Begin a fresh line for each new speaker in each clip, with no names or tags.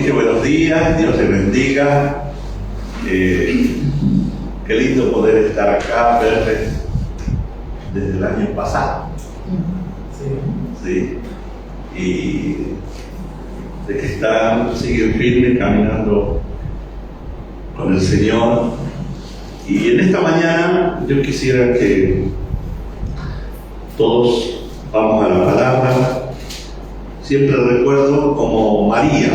dije buenos días, Dios te bendiga. Qué lindo poder estar acá, verles desde el año pasado. Sí. Y de que siguen firmes caminando con el Señor. Y en esta mañana yo quisiera que todos vamos a la palabra. Siempre recuerdo como María,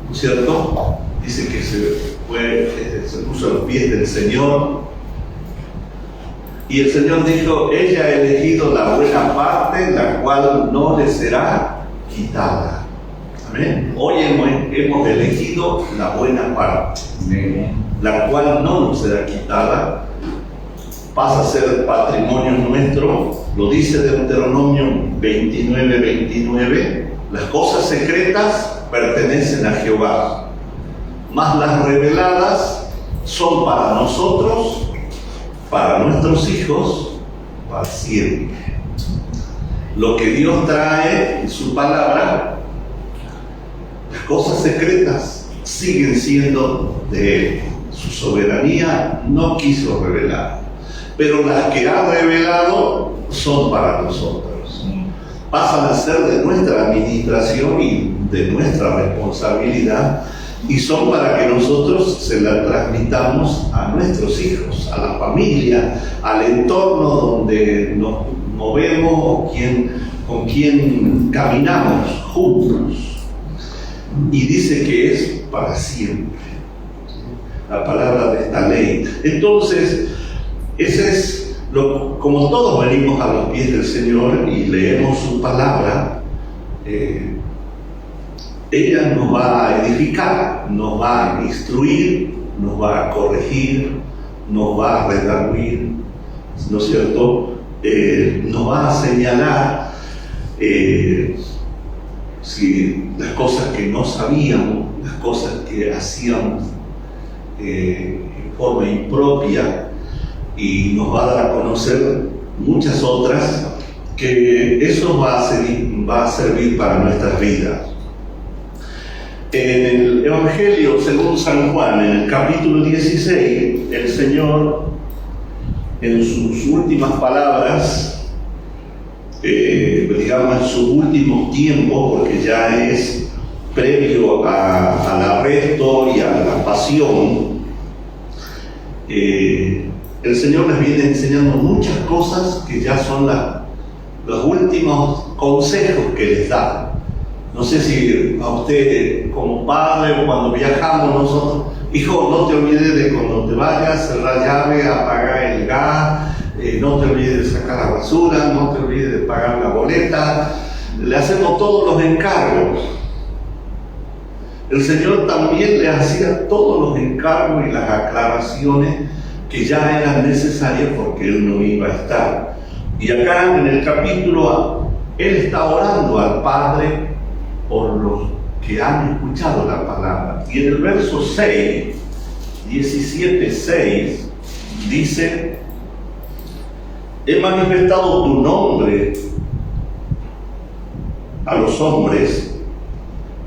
¿no es cierto? Dice que se puso a los pies del Señor. Y el Señor dijo, ella ha elegido la buena parte, la cual no le será quitada. Amén. Hoy hemos elegido la buena parte, la cual no nos será quitada. Pasa a ser patrimonio nuestro. Lo dice Deuteronomio 29:29. Las cosas secretas pertenecen a Jehová, mas las reveladas son para nosotros, para nuestros hijos, para siempre. Lo que Dios trae en su palabra, las cosas secretas siguen siendo de Él. Su soberanía no quiso revelar, pero las que ha revelado son para nosotros. Pasan a ser de nuestra administración y de nuestra responsabilidad, y son para que nosotros se las transmitamos a nuestros hijos, a la familia, al entorno donde nos movemos o con quien caminamos juntos. Y dice que es para siempre la palabra de esta ley. Entonces, ese es como todos venimos a los pies del Señor y leemos su palabra, ella nos va a edificar, nos va a instruir, nos va a corregir, nos va a redarguir, ¿no es cierto? Nos va a señalar si las cosas que no sabíamos, las cosas que hacíamos en forma impropia, y nos va a dar a conocer muchas otras, que eso va a servir para nuestras vidas. En el Evangelio según San Juan, en el capítulo 16, el Señor, en sus últimas palabras, digamos en sus últimos tiempos, porque ya es previo al arresto y a la pasión, el Señor les viene enseñando muchas cosas que ya son los últimos consejos que les da. No sé si a usted como padre o cuando viajamos nosotros, hijo, no te olvides de cuando te vayas, cerrar llave, apagar el gas, no te olvides de sacar la basura, no te olvides de pagar la boleta. Le hacemos todos los encargos. El Señor también le hacía todos los encargos y las aclaraciones que ya eran necesarias porque Él no iba a estar. Y acá en el capítulo, Él está orando al Padre por los que han escuchado la palabra. Y en el verso 6, 17:6, dice, he manifestado tu nombre a los hombres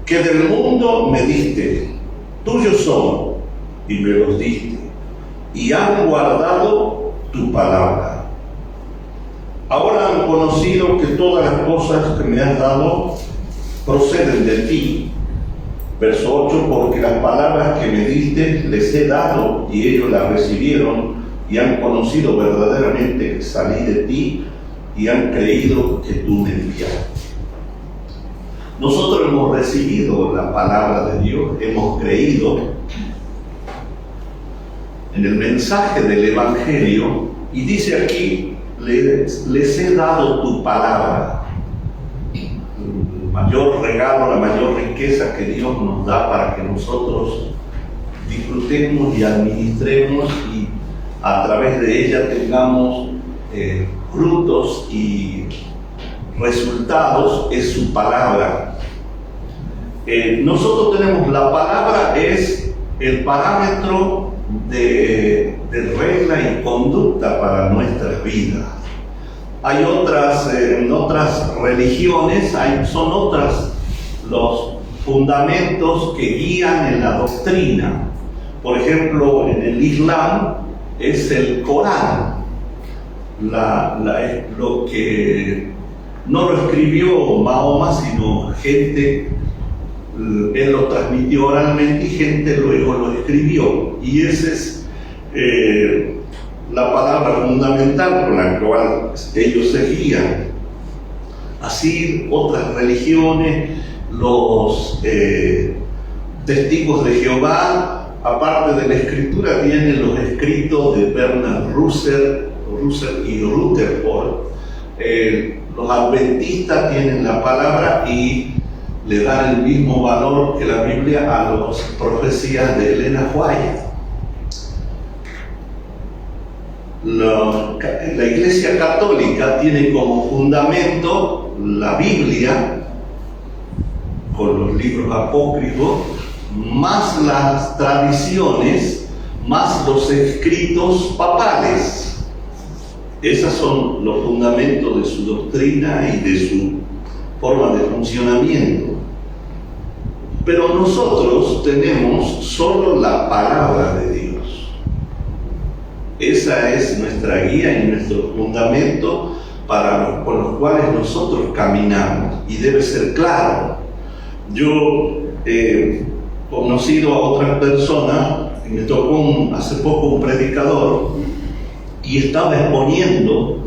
que del mundo me diste, tuyos son, y me los diste, y han guardado tu palabra. Ahora han conocido que todas las cosas que me has dado proceden de ti. Verso 8, porque las palabras que me diste les he dado, y ellos las recibieron, y han conocido verdaderamente que salí de ti, y han creído que tú me enviaste. Nosotros hemos recibido la palabra de Dios, hemos creído en el mensaje del Evangelio, y dice aquí, les he dado tu palabra. El mayor regalo, la mayor riqueza que Dios nos da para que nosotros disfrutemos y administremos y a través de ella tengamos frutos y resultados, es su palabra. Nosotros tenemos la palabra, es el parámetro de regla y conducta para nuestras vidas. En otras religiones son otras fundamentos que guían en la doctrina. Por ejemplo, en el Islam es el Corán, lo que no lo escribió Mahoma, sino gente, él lo transmitió oralmente y gente luego lo escribió. Y esa es la palabra fundamental con la cual ellos se guían. Así otras religiones, los testigos de Jehová, aparte de la escritura, tienen los escritos de Bernard Russell y Rutherford. Los adventistas tienen la palabra y le dan el mismo valor que la Biblia a las profecías de Elena White. La Iglesia Católica tiene como fundamento la Biblia, con los libros apócrifos, más las tradiciones, más los escritos papales. Esos son los fundamentos de su doctrina y de su forma de funcionamiento. Pero nosotros tenemos solo la palabra de Dios. Esa es nuestra guía y nuestro fundamento con los cuales nosotros caminamos, y debe ser claro. Yo he conocido a otras personas, y me tocó hace poco un predicador, y estaba exponiendo,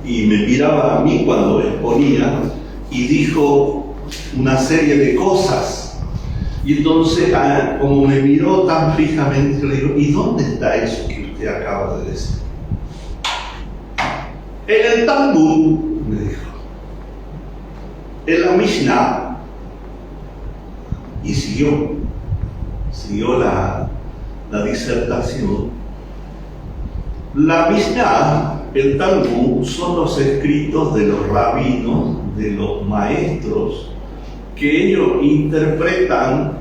y me miraba a mí cuando exponía, y dijo una serie de cosas. Y entonces, como me miró tan fijamente, le digo: ¿y dónde está eso que usted acaba de decir? En el Talmud, me dijo, en la Mishnah. Y siguió la disertación. La Mishnah, el Talmud, son los escritos de los rabinos, de los maestros, que ellos interpretan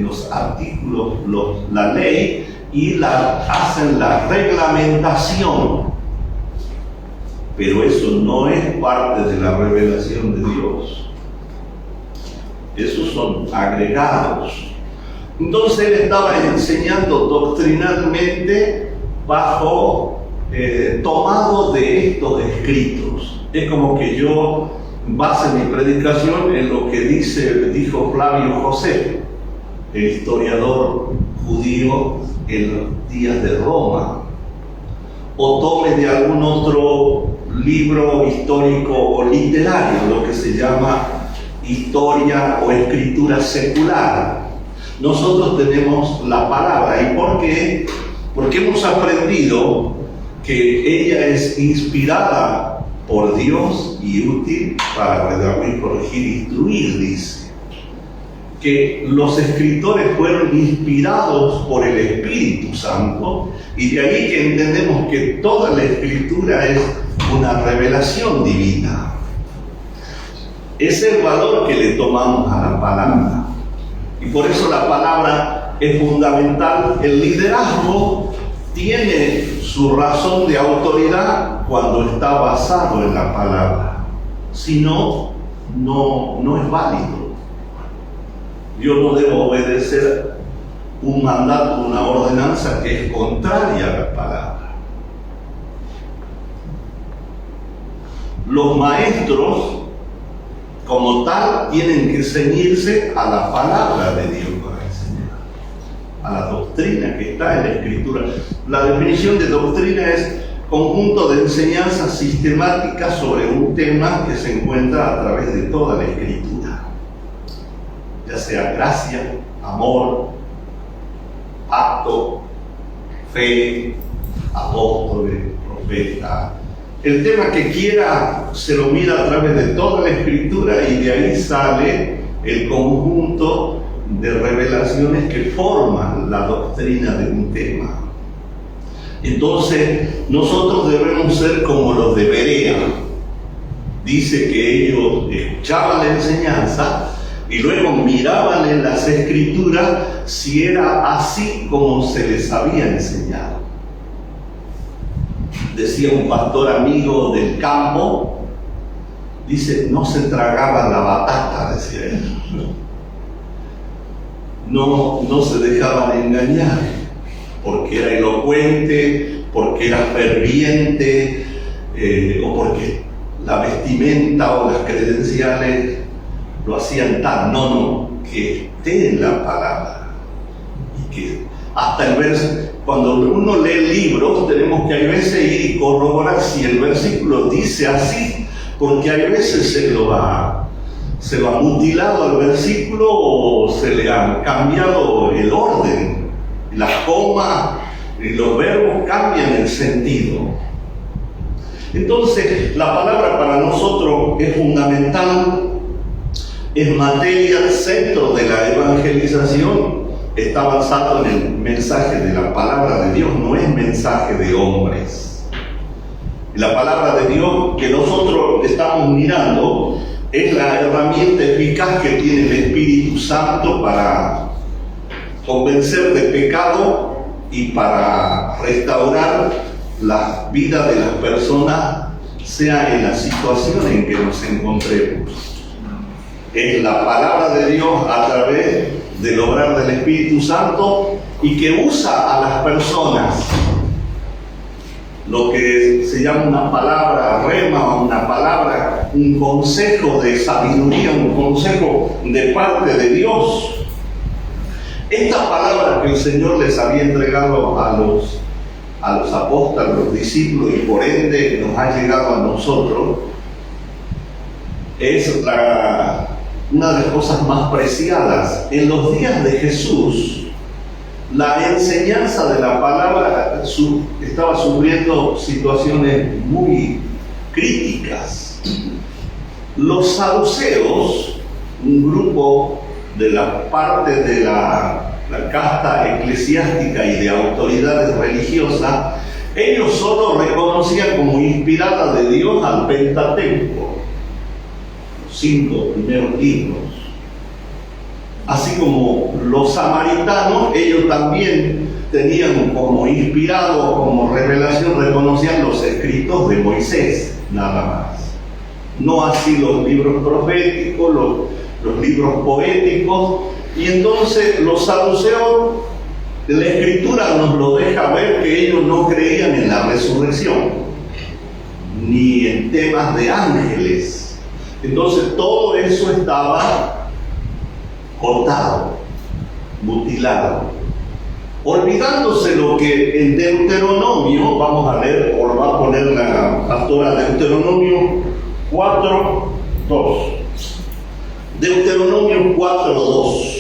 los artículos, la ley, y hacen la reglamentación. Pero eso no es parte de la revelación de Dios. Esos son agregados. Entonces él estaba enseñando doctrinalmente tomado de estos escritos. Es como que yo base mi predicación en lo que dijo Flavio Josefo, el historiador judío en los días de Roma, o tome de algún otro libro histórico o literario, lo que se llama historia o escritura secular. Nosotros tenemos la palabra. ¿Y por qué? Porque hemos aprendido que ella es inspirada por Dios y útil para redarguir, corregir e instruir. Dice que los escritores fueron inspirados por el Espíritu Santo, y de ahí que entendemos que toda la escritura es una revelación divina. Es el valor que le tomamos a la palabra, y por eso la palabra es fundamental. El liderazgo tiene su razón de autoridad cuando está basado en la palabra. Si no, no es válido. Yo no debo obedecer un mandato, una ordenanza que es contraria a la palabra. Los maestros, como tal, tienen que ceñirse a la palabra de Dios para enseñar, a la doctrina que está en la Escritura. La definición de doctrina es conjunto de enseñanzas sistemáticas sobre un tema que se encuentra a través de toda la Escritura, ya sea gracia, amor, pacto, fe, apóstoles, profeta. El tema que quiera se lo mira a través de toda la Escritura, y de ahí sale el conjunto de revelaciones que forman la doctrina de un tema. Entonces, nosotros debemos ser como los de Berea. Dice que ellos escuchaban la enseñanza y luego miraban en las Escrituras si era así como se les había enseñado. Decía un pastor amigo del campo, Dice, no se tragaba la batata, decía él. No se dejaban engañar, porque era elocuente, porque era ferviente, o porque la vestimenta o las credenciales lo hacían tal. No, que esté en la palabra. Y que hasta el verso, cuando uno lee libros, tenemos que a veces ir y corroborar si el versículo dice así, porque a veces se lo ha mutilado al versículo o se le ha cambiado el orden, las comas y los verbos cambian el sentido. Entonces, la palabra para nosotros es fundamental, es materia, centro de la evangelización, está basado en el mensaje de la palabra de Dios, no es mensaje de hombres. La palabra de Dios que nosotros estamos mirando es la herramienta eficaz que tiene el Espíritu Santo para convencer de pecado y para restaurar la vida de las personas, sea en la situación en que nos encontremos. Es la palabra de Dios a través del obrar del Espíritu Santo y que usa a las personas. Lo que se llama una palabra rema, una palabra, un consejo de sabiduría, un consejo de parte de Dios. Esta palabra que el Señor les había entregado a los apóstoles, a los discípulos, y por ende nos ha llegado a nosotros, es una de las cosas más preciadas. En los días de Jesús, la enseñanza de la palabra estaba sufriendo situaciones muy críticas. Los saduceos, un grupo de la parte de la casta eclesiástica y de autoridades religiosas, ellos solo reconocían como inspirada de Dios al Pentateuco, los 5 primeros libros. Así como los samaritanos, ellos también tenían como inspirado, como revelación, reconocían los escritos de Moisés, nada más. No así los libros proféticos, los libros poéticos. Y entonces los saduceos, la Escritura nos lo deja ver que ellos no creían en la resurrección, ni en temas de ángeles. Entonces todo eso estaba cortado, mutilado, olvidándose lo que en Deuteronomio, vamos a leer, o va a poner la pastora, Deuteronomio 4:2. Deuteronomio 4:2.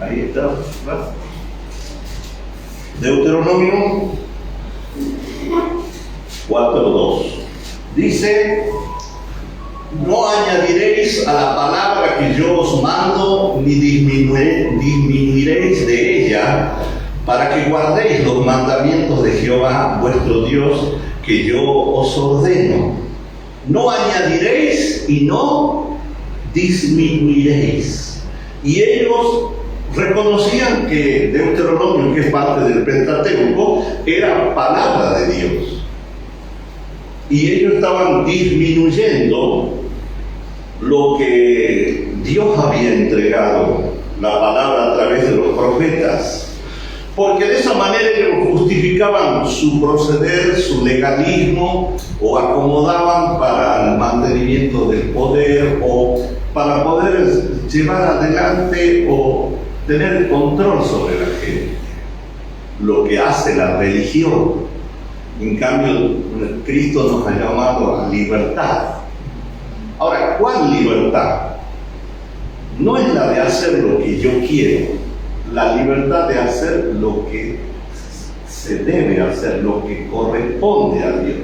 Ahí está, ¿verdad? Deuteronomio 4:2 dice: no añadiréis a la palabra que yo os mando, ni disminuiréis de ella, para que guardéis los mandamientos de Jehová vuestro Dios, que yo os ordeno. No añadiréis y no disminuiréis. Y ellos reconocían que Deuteronomio, que es parte del Pentateuco, era palabra de Dios. Y ellos estaban disminuyendo lo que Dios había entregado, la palabra a través de los profetas. Porque de esa manera ellos justificaban su proceder, su legalismo, o acomodaban para el mantenimiento del poder, o para poder llevar adelante o tener control sobre la gente. Lo que hace la religión. En cambio, Cristo nos ha llamado a libertad. Ahora, ¿cuál libertad? No es la de hacer lo que yo quiero, la libertad de hacer lo que se debe hacer, lo que corresponde a Dios.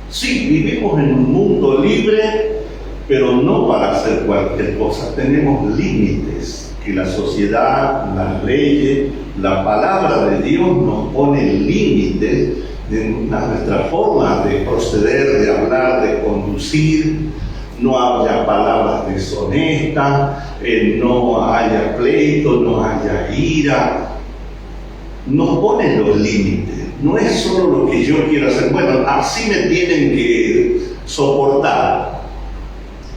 Sí, vivimos en un mundo libre, pero no para hacer cualquier cosa. Tenemos límites que la sociedad, las leyes, la palabra de Dios nos pone límites en nuestra forma de proceder, de hablar, de conducir, no haya palabras deshonestas, no haya pleito, no haya ira. Nos ponen los límites. No es solo lo que yo quiero hacer. Bueno, así me tienen que soportar.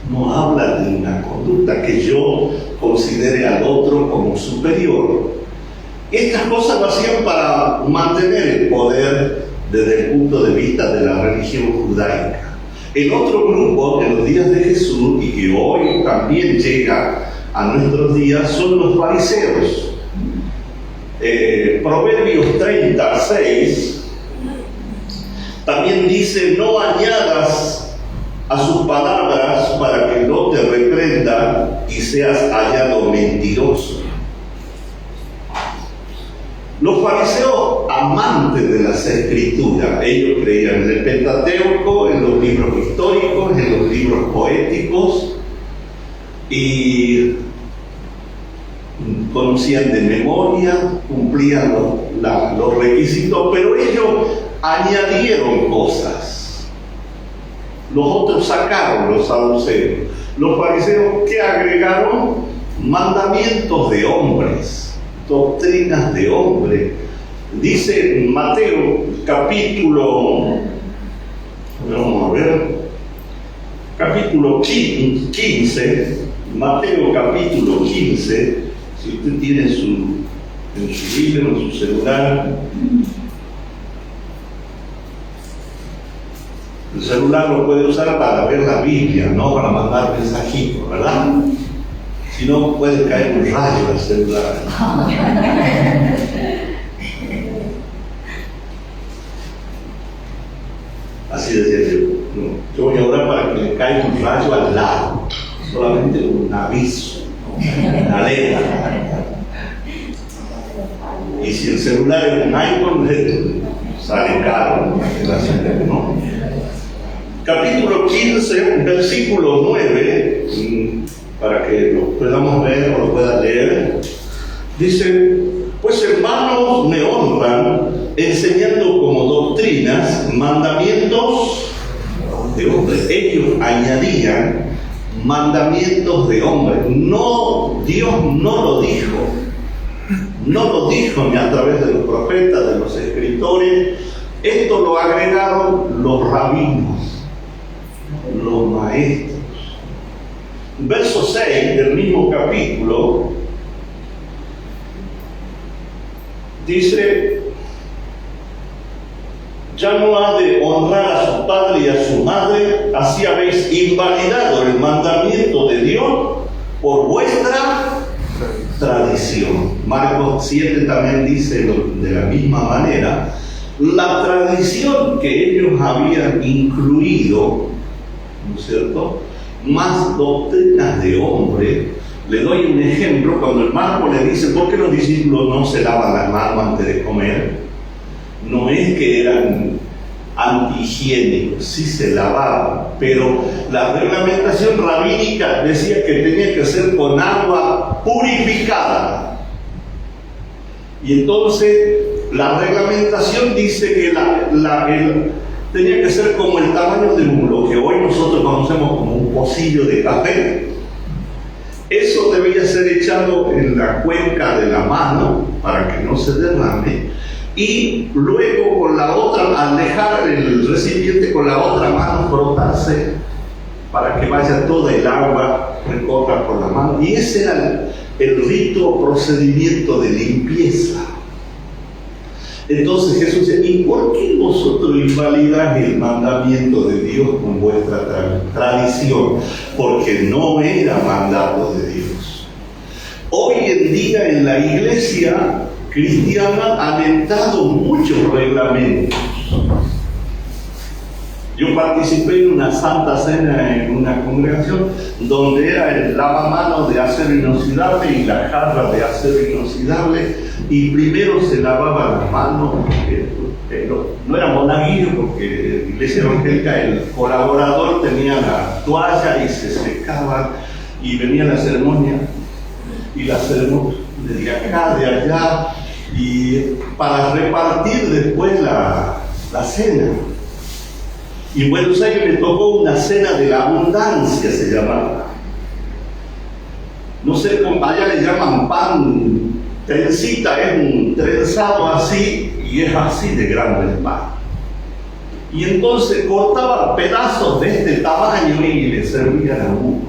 No habla de una conducta que yo considere al otro como superior. Estas cosas lo hacían para mantener el poder desde el punto de vista de la religión judaica. El otro grupo de los días de Jesús, y que hoy también llega a nuestros días, son los fariseos. Proverbios 36 también dice: no añadas a sus palabras para que no te reprenda y seas hallado mentiroso. Los fariseos, amantes de las escrituras, ellos creían en el Pentateuco, en los libros históricos, en los libros poéticos, y conocían de memoria, cumplían los requisitos, pero ellos añadieron cosas. Los otros sacaron, los saduceos. Los fariseos, ¿qué agregaron? Mandamientos de hombres, doctrinas de hombres. Dice Mateo capítulo, vamos a ver, capítulo 15, Mateo capítulo 15, si usted tiene en su libro, en su celular, el celular lo puede usar para ver la Biblia, no para mandar mensajitos, ¿verdad? Si no, puede caer un rayo al celular. Así decía yo. No, yo voy a orar para que le caiga un rayo al lado. Solamente un aviso, una alerta. Y si el celular es un iPhone, sale caro, ¿no? Capítulo 15, versículo 9, para que lo podamos ver o lo puedan leer, dice: pues hermanos me honran enseñando como doctrinas mandamientos de hombres. Ellos añadían mandamientos de hombres. No, Dios no lo dijo. No lo dijo ni a través de los profetas, de los escritores. Esto lo agregaron los rabinos, los maestros. Verso 6 del mismo capítulo dice: ya no ha de honrar a su padre y a su madre, así habéis invalidado el mandamiento de Dios por vuestra tradición. Marcos 7 también dice de la misma manera. La tradición que ellos habían incluido, ¿no es cierto?, más doctrinas de hombre. Le doy un ejemplo. Cuando el Marco le dice: ¿por qué los discípulos no se lavan las manos antes de comer? No es que eran antihigiénicos, sí se lavaban, pero la reglamentación rabínica decía que tenía que ser con agua purificada. Y entonces la reglamentación dice que tenía que ser como el tamaño de lo que hoy nosotros conocemos como un pocillo de café. Eso debía ser echado en la cuenca de la mano para que no se derrame, y luego con la otra, al dejar el recipiente con la otra mano, frotarse para que vaya toda el agua, recorra por la mano. Y ese era el rito, procedimiento de limpieza. Entonces Jesús dice: ¿y por qué vosotros invalidáis el mandamiento de Dios con vuestra tradición? Porque no era mandato de Dios. Hoy en día en la iglesia cristiana han entrado muchos reglamentos. Yo participé en una santa cena en una congregación donde era el lavamanos de acero inoxidable y la jarra de acero inoxidable, y primero se lavaban las manos. No era monaguillo, porque en la iglesia evangélica el colaborador tenía la toalla y se secaban, y venía la ceremonia, y la ceremonia de acá, de allá, y para repartir después la cena. Y en Buenos Aires me tocó una cena de la abundancia, se llamaba. No sé, allá le llaman pan, trencita, es un trenzado así, y es así de grande el pan. Y entonces cortaban pedazos de este tamaño y le servían a uno.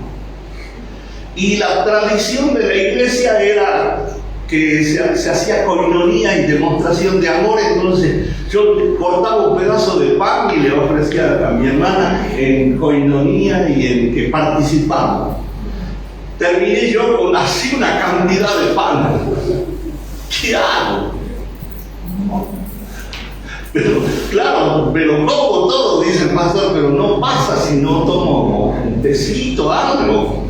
Y la tradición de la iglesia era que se hacía coinonía y demostración de amor. Entonces yo cortaba un pedazo de pan y le ofrecía a mi hermana en coinonía y en que participamos. Terminé yo con así una cantidad de pan. ¿Qué hago? Pero claro, pero como todo, dice el pastor, pero no pasa si no tomo un tecito, algo.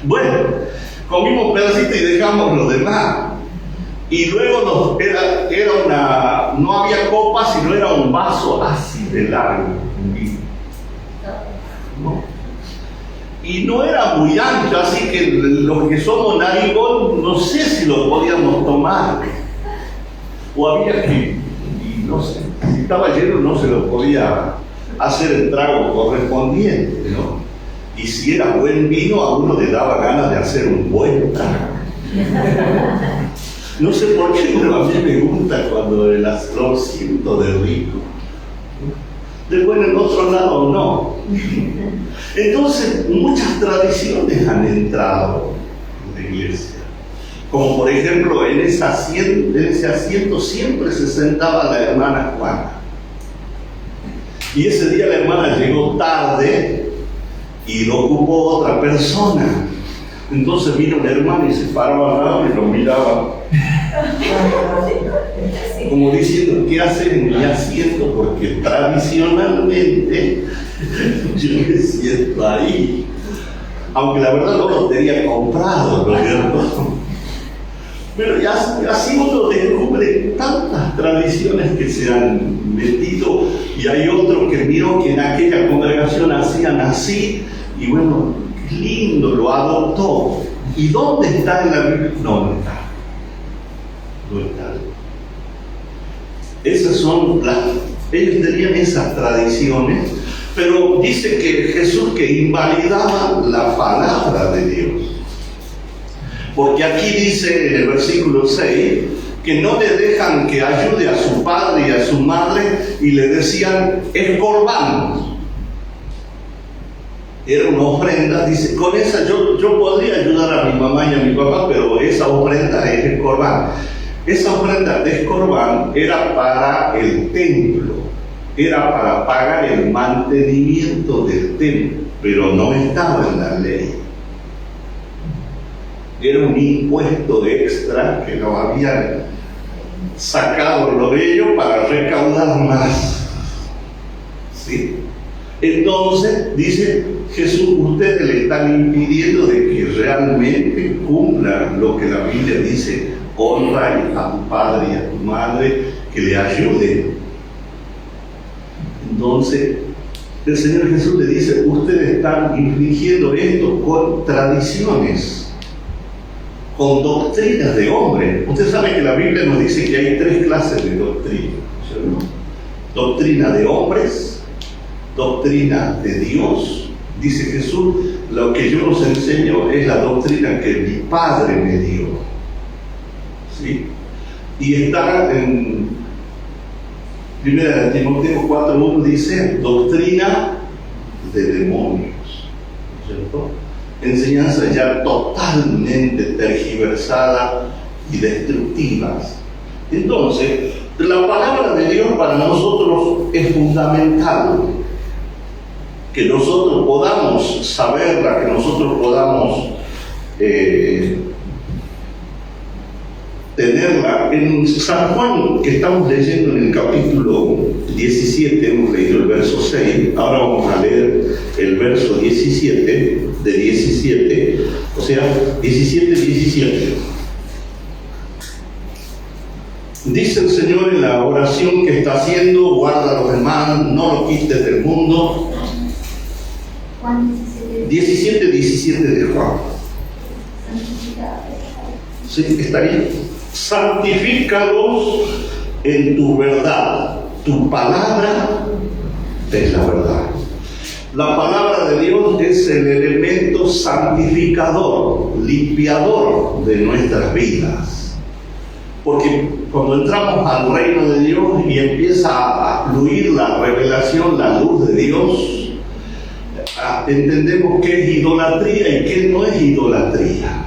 Bueno, comimos un pedacito y dejamos lo demás. Y luego no había copa, sino era un vaso así de largo, ¿no? Y no era muy ancho, así que los que somos narigón, no sé si lo podíamos tomar. O había que, no sé, si estaba lleno no se lo podía hacer el trago correspondiente, ¿no? Y si era buen vino, a uno le daba ganas de hacer un buen trago. No sé por qué, pero a mí me gusta cuando el astro siento de rico. Después en otro lado no. Entonces, muchas tradiciones han entrado en la iglesia. Como por ejemplo, en ese asiento siempre se sentaba la hermana Juana. Y ese día la hermana llegó tarde y lo ocupó otra persona. Entonces vino la hermana y se paró al lado y lo miraba. Como diciendo, ¿qué hace en mi asiento? Porque tradicionalmente yo me siento ahí. Aunque la verdad no lo tenía comprado, ¿no es cierto? Pero así uno descubre tantas tradiciones que se han metido, y hay otro que miró que en aquella congregación hacían así, y bueno, qué lindo, lo adoptó. ¿Y dónde está en la Biblia? No está. No está. Esas son ellos tenían esas tradiciones, pero dice que Jesús que invalidaba la palabra de Dios. Porque aquí dice en el versículo 6 que no le dejan que ayude a su padre y a su madre, y le decían, es corbán. Era una ofrenda, dice, con esa yo podría ayudar a mi mamá y a mi papá, pero esa ofrenda es el corbán. Esa ofrenda de corbán era para el templo, era para pagar el mantenimiento del templo, pero no estaba en la ley. Era un impuesto extra que lo habían sacado los de ellos para recaudar más. ¿Sí? Entonces, dice Jesús, ustedes le están impidiendo de que realmente cumplan lo que la Biblia dice, honra a tu padre y a tu madre, que le ayuden. Entonces, el Señor Jesús le dice, ustedes están infringiendo esto con tradiciones, con doctrinas de hombres. Usted sabe que la Biblia nos dice que hay 3 clases de doctrina, ¿cierto? Doctrina de hombres, doctrina de Dios. Dice Jesús, lo que yo os enseño es la doctrina que mi Padre me dio. ¿Sí? Y está en 1 Timoteo 4:1, dice doctrina de demonios, ¿cierto? Enseñanzas ya totalmente tergiversadas y destructivas. Entonces, la palabra de Dios para nosotros es fundamental. Que nosotros podamos saberla, que nosotros podamos tenerla. En San Juan, que estamos leyendo en el capítulo 17, hemos leído el verso 6, ahora vamos a leer el verso 17, de 17, o sea, 17. Dice el Señor en la oración que está haciendo, guarda a los hermanos, no los quites del mundo. Juan 17 de Juan. Sí, está bien. Santifícalos en tu verdad. tu palabra es la verdad. La palabra de Dios es el elemento santificador, limpiador de nuestras vidas. Porque cuando entramos al reino de Dios y empieza a fluir la revelación, la luz de Dios, entendemos qué es idolatría y qué no es idolatría.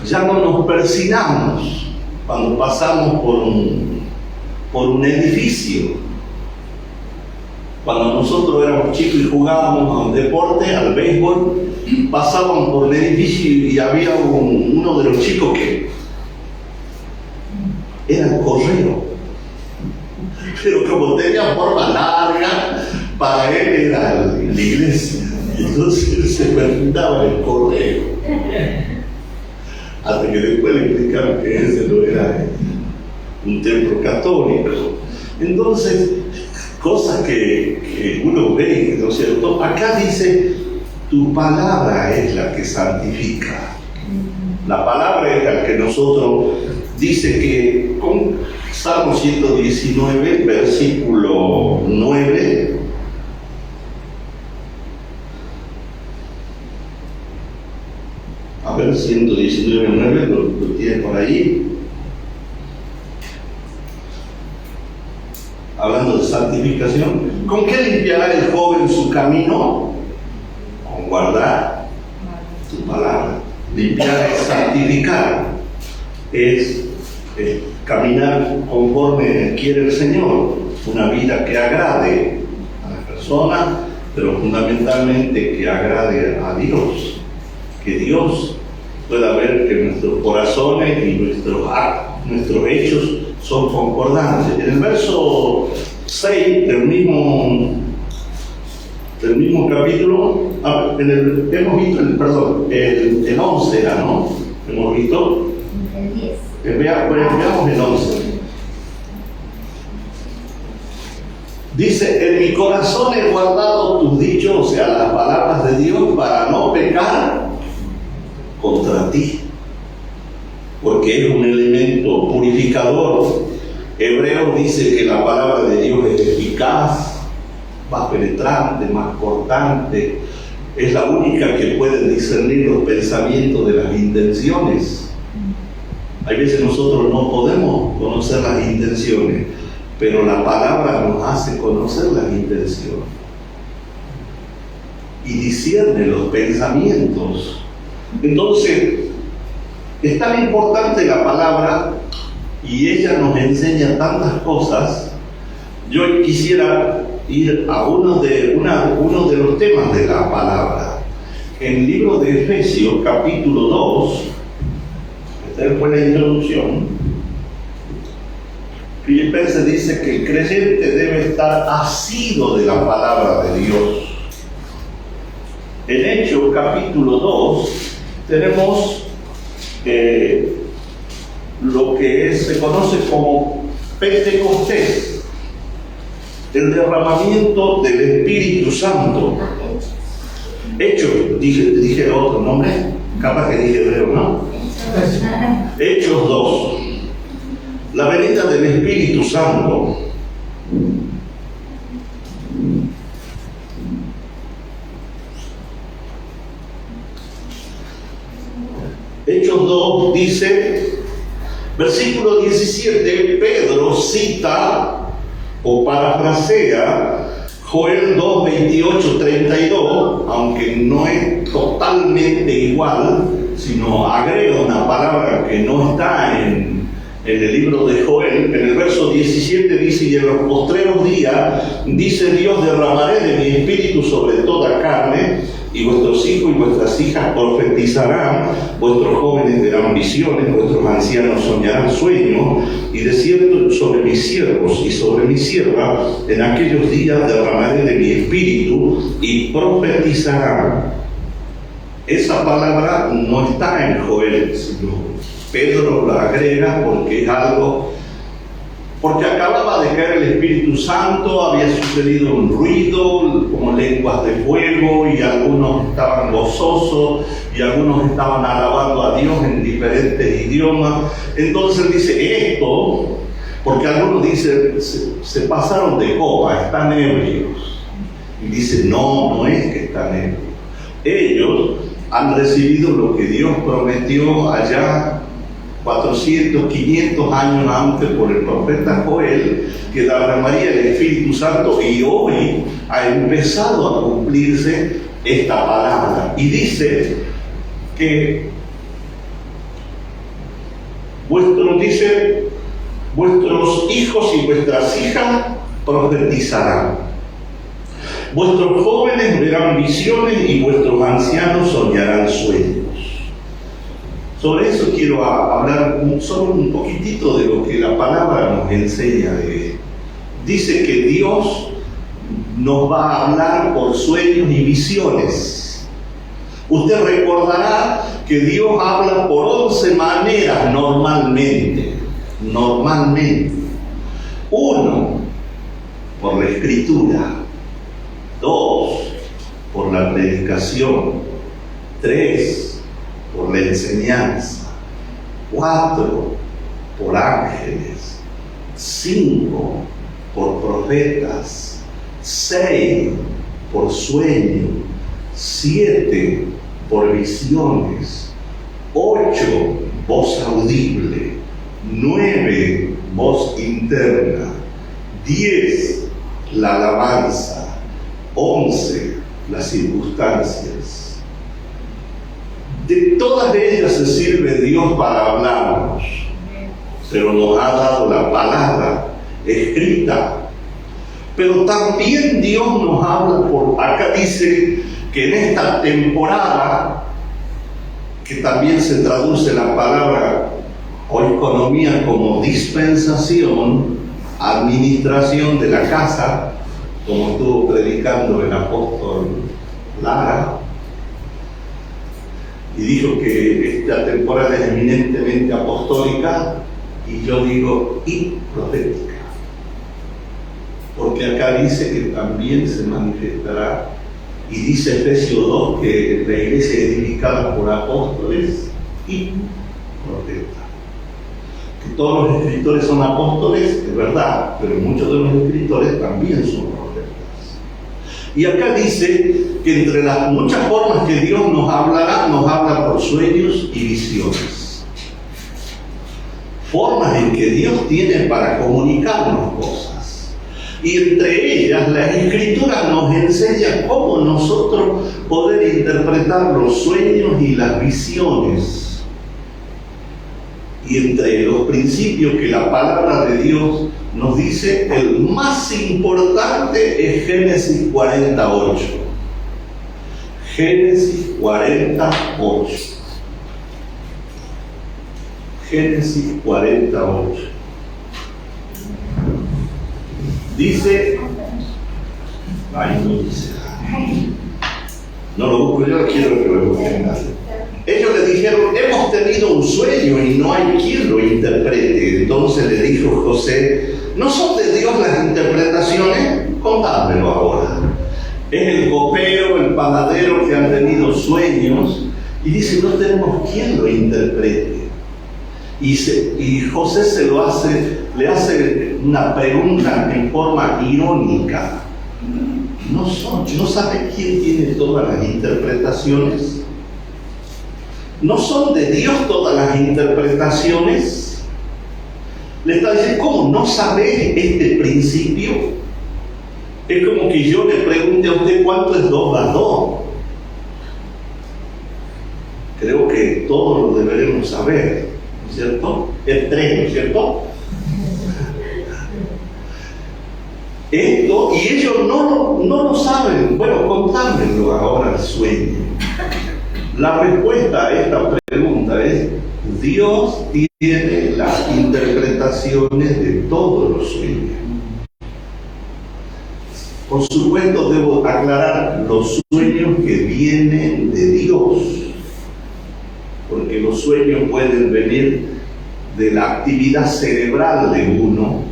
Ya no nos persignamos cuando pasamos por un edificio. Cuando nosotros éramos chicos y jugábamos a un deporte, al béisbol, pasábamos por el edificio y había uno de los chicos que era el correo. Pero como tenía forma larga, para él era la iglesia. Entonces él se presentaba en el correo. Hasta que después le explicaron que ese no era un templo católico. Entonces, cosas que uno ve, ¿no es cierto? Acá dice, tu palabra es la que santifica. La palabra es la que nosotros, dice que con Salmo 119, versículo 9, a ver, 119:9, lo tiene por ahí. Hablando de santificación, ¿con qué limpiará el joven su camino? Con guardar tu palabra. Limpiar es santificar, es caminar conforme quiere el Señor, una vida que agrade a la persona, pero fundamentalmente que agrade a Dios, que Dios pueda ver que nuestros corazones y nuestros hechos son concordantes. En el verso 6 del mismo capítulo, hemos visto el 11 era, ¿no? Hemos visto
el 10.
Veamos el 11. Dice, en mi corazón he guardado tus dichos, o sea, las palabras de Dios, para no pecar contra ti, porque es un elemento purificador. Hebreos dice que la palabra de Dios es eficaz, más penetrante, más cortante, es la única que puede discernir los pensamientos de las intenciones. Hay veces nosotros no podemos conocer las intenciones, pero la palabra nos hace conocer las intenciones y discierne los pensamientos. Entonces, es tan importante la palabra y ella nos enseña tantas cosas. Yo quisiera ir a uno de los temas de la palabra. En el libro de Efesios, capítulo 2, esta fue la introducción. Filipenses dice que el creyente debe estar asido de la palabra de Dios. En Hechos, capítulo 2, tenemos lo que se conoce como Pentecostés, el derramamiento del Espíritu Santo. Hechos, dije otro nombre, capaz que dije hebreo, ¿no? Hechos 2, la venida del Espíritu Santo. Hechos 2 dice, versículo 17, Pedro cita o parafrasea Joel 2, 28, 32, aunque no es totalmente igual, sino agrega una palabra que no está en el libro de Joel. En el verso 17 dice, y en los postreros días, dice Dios, derramaré de mi espíritu sobre toda carne, y vuestros hijos y vuestras hijas profetizarán, vuestros jóvenes verán visiones, vuestros ancianos soñarán sueños, y de cierto sobre mis siervos y sobre mi sierva, en aquellos días derramaré de mi espíritu y profetizarán. Esa palabra no está en Joel, sino Pedro la agrega porque es algo, porque acababa de caer el Espíritu Santo, había sucedido un ruido como lenguas de fuego y algunos estaban gozosos y algunos estaban alabando a Dios en diferentes idiomas. Entonces dice, esto Porque algunos dicen, se pasaron de copa, están ebrios. Y dicen, no, no es que están ebrios. Ellos han recibido lo que Dios prometió allá 400, 500 años antes por el profeta Joel, que derramaría el Espíritu Santo, y hoy ha empezado a cumplirse esta palabra. Y dice que vuestros hijos y vuestras hijas profetizarán. Vuestros jóvenes verán visiones y vuestros ancianos soñarán sueños. Sobre eso quiero hablar solo un poquitito de lo que la palabra nos enseña de él. Dice que Dios nos va a hablar por sueños y visiones. Usted recordará que Dios habla por 11 maneras normalmente. Uno, por la escritura. 2, por la predicación. 3, por la enseñanza. 4, por ángeles. 5, por profetas. 6, por sueño. 7, por visiones. 8, voz audible. 9, voz interna. 10, la alabanza. 11, las circunstancias. De todas ellas se sirve Dios para hablarnos, pero nos ha dado la palabra escrita. Pero también Dios nos habla acá dice que en esta temporada, que también se traduce la palabra oikonomía como dispensación, administración de la casa, como estuvo predicando el apóstol Lara, y dijo que esta temporada es eminentemente apostólica, y yo digo y profética, porque acá dice que también se manifestará, y dice Efesios 2 que la iglesia es edificada por apóstoles y profetas. Que todos los escritores son apóstoles, es verdad, pero muchos de los escritores también son profetas. Y acá dice que entre las muchas formas que Dios nos hablará, nos habla por sueños y visiones. Formas en que Dios tiene para comunicarnos cosas. Y entre ellas, la Escritura nos enseña cómo nosotros poder interpretar los sueños y las visiones. Y entre los principios que la palabra de Dios nos dice, el más importante es Génesis 48. Génesis 48. Génesis 48. Dice, no lo busco yo, quiero que lo busquen. Ellos le dijeron, hemos tenido un sueño y no hay quien lo interprete. Entonces le dijo José, ¿no son de Dios las interpretaciones? Contádmelo ahora. Es el copero, el panadero que han tenido sueños, y dice, no tenemos quien lo interprete. Y José le hace una pregunta en forma irónica. ¿No sabe quién tiene todas las interpretaciones? ¿No son de Dios todas las interpretaciones? Le está diciendo, ¿cómo no sabés este principio? Es como que yo le pregunte a usted cuánto es 2 más 2. Creo que todos lo deberemos saber, ¿no es cierto? Es 3, ¿no es cierto? Esto, y ellos no lo saben. Bueno, contámelo ahora el sueño. La respuesta a esta pregunta es: Dios tiene las interpretaciones de todos los sueños. Por supuesto, debo aclarar los sueños que vienen de Dios, porque los sueños pueden venir de la actividad cerebral de uno,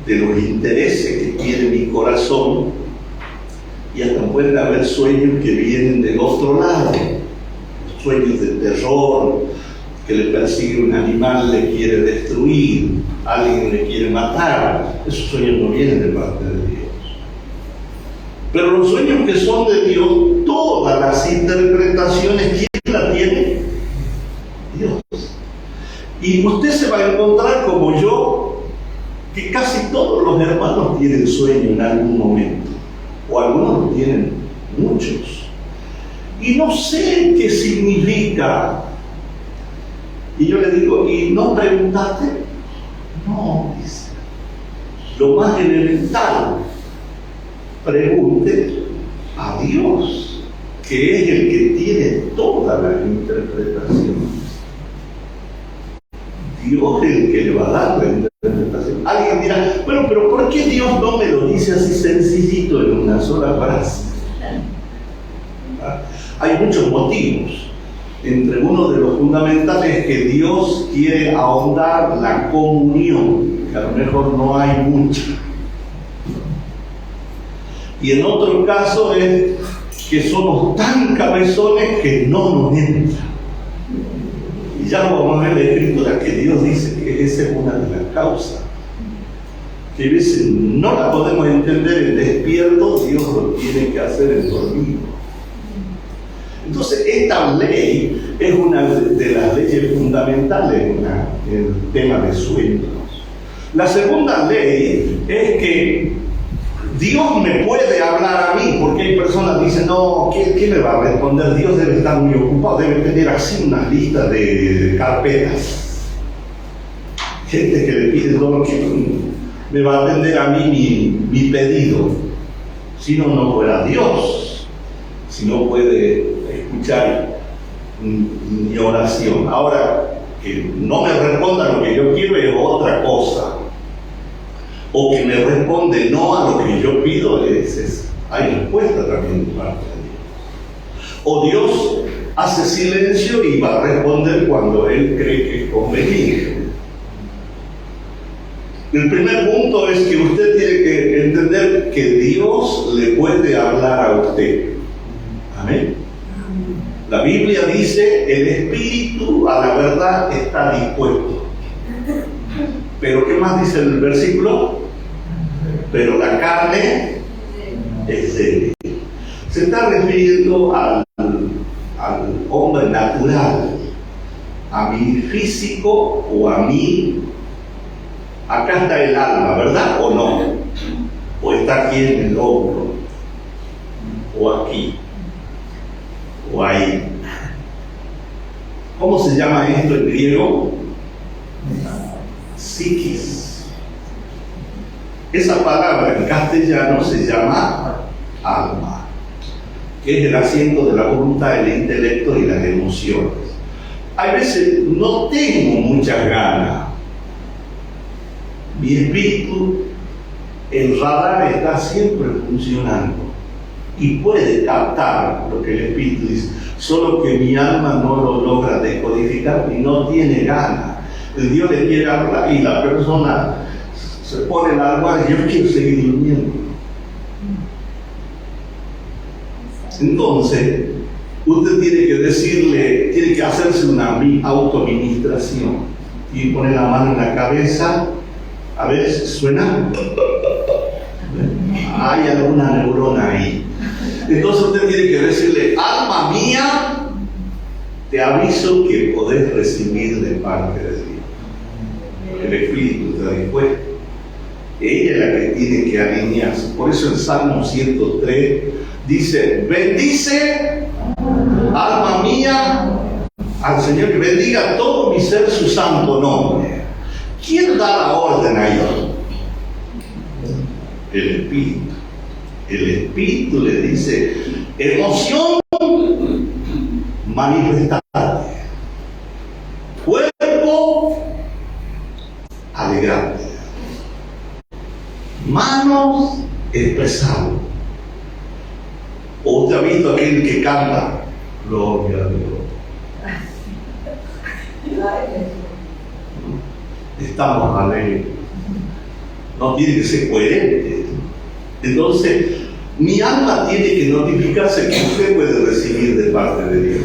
de los intereses que tiene mi corazón, y hasta pueden haber sueños que vienen del otro lado, sueños de terror, que le persigue un animal, le quiere destruir, alguien le quiere matar. Esos sueños no vienen de parte de Dios. Pero los sueños que son de Dios, todas las interpretaciones, ¿quién la tiene? Dios. Y usted se va a encontrar como yo, que casi todos los hermanos tienen sueño en algún momento, o algunos lo tienen muchos. Y no sé qué significa. Y yo le digo, ¿y no preguntaste? No, dice. Lo más elemental, pregunte a Dios, que es el que tiene todas las interpretaciones. Dios es el que le va a dar la interpretación. Alguien dirá, bueno, pero ¿por qué Dios no me lo dice así sencillito en una sola frase? Hay muchos motivos. Entre uno de los fundamentales es que Dios quiere ahondar la comunión, que a lo mejor no hay mucha. Y en otro caso es que somos tan cabezones que no nos entra. Y ya lo vamos a ver en la Escritura, que Dios dice que esa es una de las causas. Que a veces no la podemos entender en despierto, Dios lo tiene que hacer en dormido. Entonces, esta ley es una de las leyes fundamentales en el tema de sueños. La segunda ley es que Dios me puede hablar a mí, porque hay personas que dicen, no, ¿qué me va a responder? Dios debe estar muy ocupado, debe tener así una lista de carpetas. Gente que le pide todo lo que me va a atender a mí mi pedido. Si no fuera Dios, si no puede escuchar mi oración. Ahora, que no me responda lo que yo quiero es otra cosa. O que me responde no a lo que yo pido, hay respuesta también de parte de Dios. O Dios hace silencio y va a responder cuando Él cree que es conveniente. El primer punto es que usted tiene que entender que Dios le puede hablar a usted. Amén. La Biblia dice, el espíritu a la verdad está dispuesto. Pero ¿qué más dice el versículo? Pero la carne es débil. Se está refiriendo al hombre natural, a mi físico o a mí. Acá está el alma, ¿verdad? ¿O no? O está aquí en el hombro, o aquí, o ahí. ¿Cómo se llama esto en griego? Psiquis. Esa palabra en castellano se llama alma, que es el asiento de la voluntad, el intelecto y las emociones. A veces no tengo muchas ganas. Mi espíritu, el radar está siempre funcionando y puede captar lo que el espíritu dice, solo que mi alma no lo logra decodificar y no tiene ganas. El Dios le quiere hablar y la persona se pone la almohada y yo quiero seguir durmiendo. Entonces, usted tiene que decirle, tiene que hacerse una autoadministración y poner la mano en la cabeza. A ver, ¿suena? Hay alguna neurona ahí. Entonces usted tiene que decirle, alma mía, te aviso que podés recibir de parte de Dios. El Espíritu está dispuesto. Ella es la que tiene que alinearse. Por eso en Salmo 103 dice, bendice, alma mía, al Señor, que bendiga todo mi ser su santo nombre. ¿Quién da la orden ahí? El Espíritu. El Espíritu le dice, emoción, manifestate. Cuerpo, alegrate. Manos, expresado. ¿O usted ha visto aquel que canta? Gloria a Dios. Estamos alegres. No tiene que ser coherente. Entonces, mi alma tiene que notificarse que usted puede recibir de parte de Dios.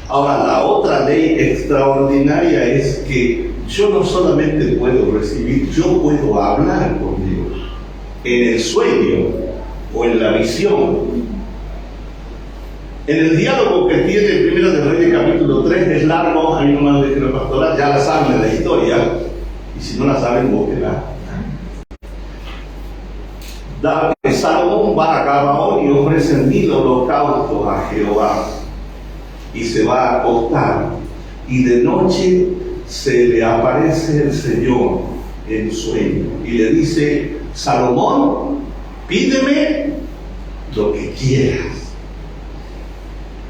Ahora, la otra ley extraordinaria es que yo no solamente puedo recibir, yo puedo hablar con Dios en el sueño o en la visión. En el diálogo que tiene en 1 de Reyes capítulo 3, es largo, a mí no me han dicho la pastoral, ya la saben la historia, y si no la saben, búsquenla. Salomón va a Gabaón y ofrece 1000 holocaustos a Jehová, y se va a acostar, y de noche se le aparece el Señor en sueño, y le dice: Salomón, pídeme lo que quieras.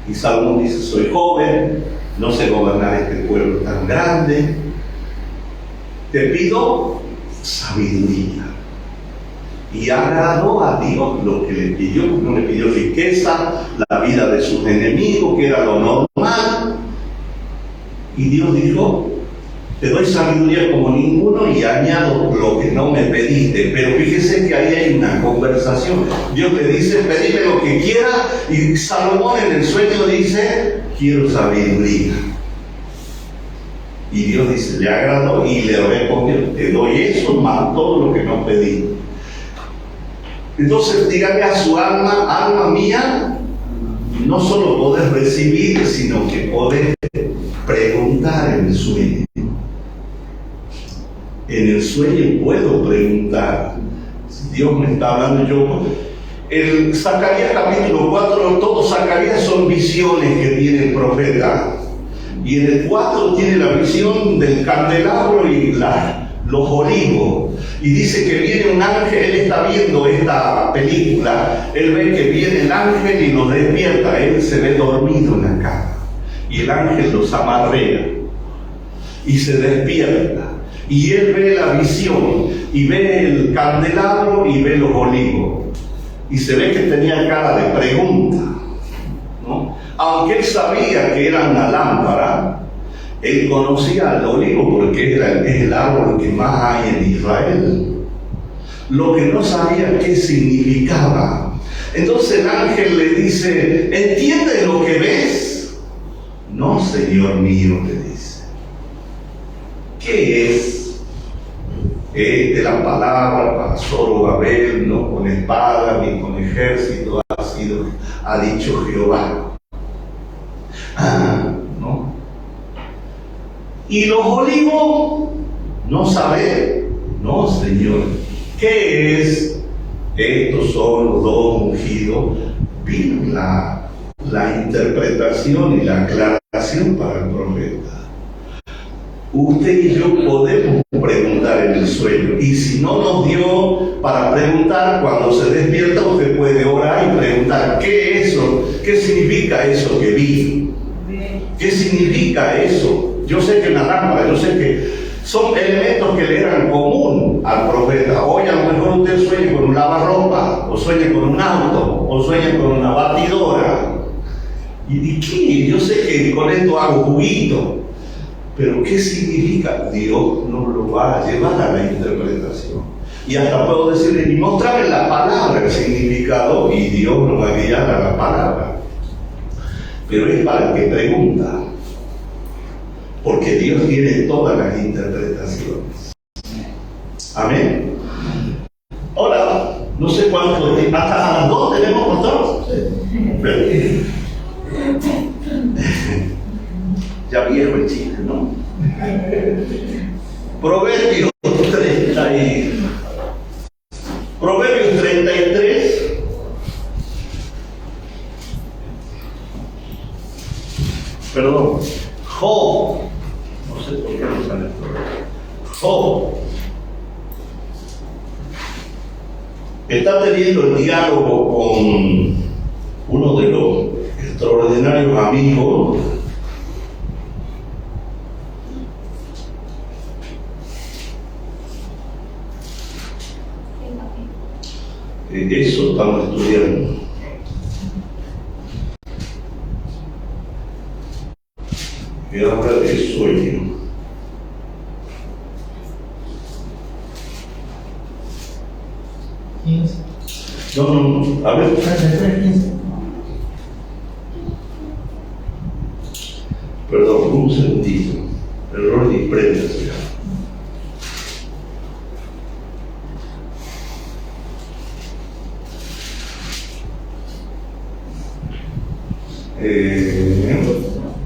Y Salomón dice: soy joven, no sé gobernar este pueblo tan grande, te pido sabiduría. Y agradó a Dios lo que le pidió. No le pidió riqueza, la vida de sus enemigos, que era lo normal. Y Dios dijo: te doy sabiduría como ninguno y añado lo que no me pediste. Pero fíjese que ahí hay una conversación. Dios le dice: pedime lo que quiera, y Salomón en el sueño dice: quiero sabiduría. Y Dios dice: le agradó, y le respondió: te doy eso más todo lo que no pedí. Entonces dígale a su alma: alma mía, no solo podés recibir, sino que podés preguntar en el sueño. En el sueño puedo preguntar. Dios me está hablando. En Zacarías capítulo 4, todo Zacarías son visiones que tiene el profeta. Y en el 4 tiene la visión del candelabro y los olivos. Y dice que viene un ángel. Él está viendo esta película. Él ve que viene el ángel y los despierta. Él se ve dormido en la cama. Y el ángel los amarrea. Y se despierta. Y él ve la visión, y ve el candelabro, y ve los olivos. Y se ve que tenía cara de pregunta, ¿no? Aunque él sabía que era una lámpara, él conocía el olivo porque es el árbol que más hay en Israel. Lo que no sabía qué significaba. Entonces el ángel le dice: ¿entiendes lo que ves? No, Señor mío, le dice. ¿Qué es? De la palabra para Zorobabel, no con espada ni con ejército ha dicho Jehová. ¿No? Y los olivos, no sabe. No, Señor. ¿Qué es? Estos son los dos ungidos. Vino la interpretación y la aclaración para el profeta. Usted y yo podemos preguntar en el sueño, y si no nos dio para preguntar, cuando se despierta usted puede orar y preguntar: ¿qué es eso? ¿Qué significa eso que vi? ¿Qué significa eso? Yo sé que una lámpara, yo sé que son elementos que le eran común al profeta. Hoy a lo mejor usted sueña con un lavarropa, o sueña con un auto, o sueña con una batidora. ¿Y qué? Yo sé que con esto hago juguito. Pero ¿qué significa? Dios nos lo va a llevar a la interpretación. Y hasta puedo decirle: y mostrarle la palabra, el significado, y Dios nos va a guiar a la palabra. Pero es para el que pregunta, porque Dios tiene todas las interpretaciones. Amén. Hola, no sé cuánto, hasta las 2 tenemos, pastor. Sí. Ya viejo el chiste, ¿no? Proverbios 33. Perdón. Job. No sé por qué no sale esto. Job está teniendo el diálogo con uno de los extraordinarios amigos eso estamos estudiando. Y habla de sueño. No, a ver. Perdón, un segundito. Error de imprenta se llama.